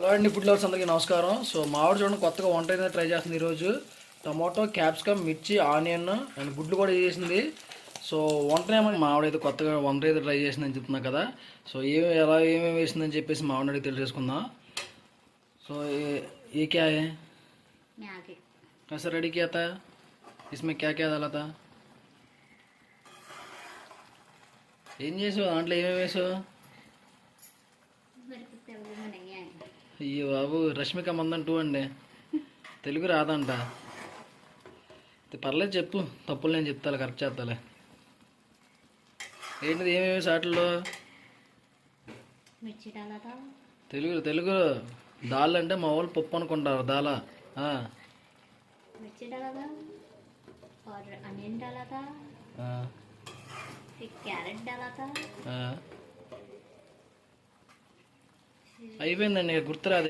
Hello అండి, food lovers అందరికీ నమస్కారం. సో మామిడి చూడండి కొత్తగా వంట అయితే ట్రై చేస్తుంది ఈరోజు. టమాటో, క్యాప్సికమ్, మిర్చి, ఆనియన్ అండ్ గుడ్లు కూడా చేసింది. సో వంటనేమో మామిడి అయితే కొత్తగా వంట అయితే ట్రై చేసిందని చెప్తున్నా కదా. సో ఏమేమి వేసిందని చెప్పేసి మామిడి అడిగి తెలియజేసుకుందాం. సో ये क्या है? कैसे रेडी किया था? इसमें क्या क्या डाला था? ఏం చేసావు దాంట్లో, ఏమేమి వేసావు? అయ్యో బాబు, రష్మిక మందన్ 2 అండి, తెలుగు రాదంట. పర్లేదు చెప్పు, తప్పులు నేను చెప్తాలే, కరెక్ట్ చేస్తాలే. ఏంటిది, ఏమేమి సాటిల్లో? తెలుగు తెలుగు దాల్ అంటే మా వాళ్ళు పప్పు అనుకుంటారు, దాలా. मिर्ची डाला था और अनियन डाला था, फिर कैरेट डाला था. అయిపోయిందండి, గుర్తురాదు.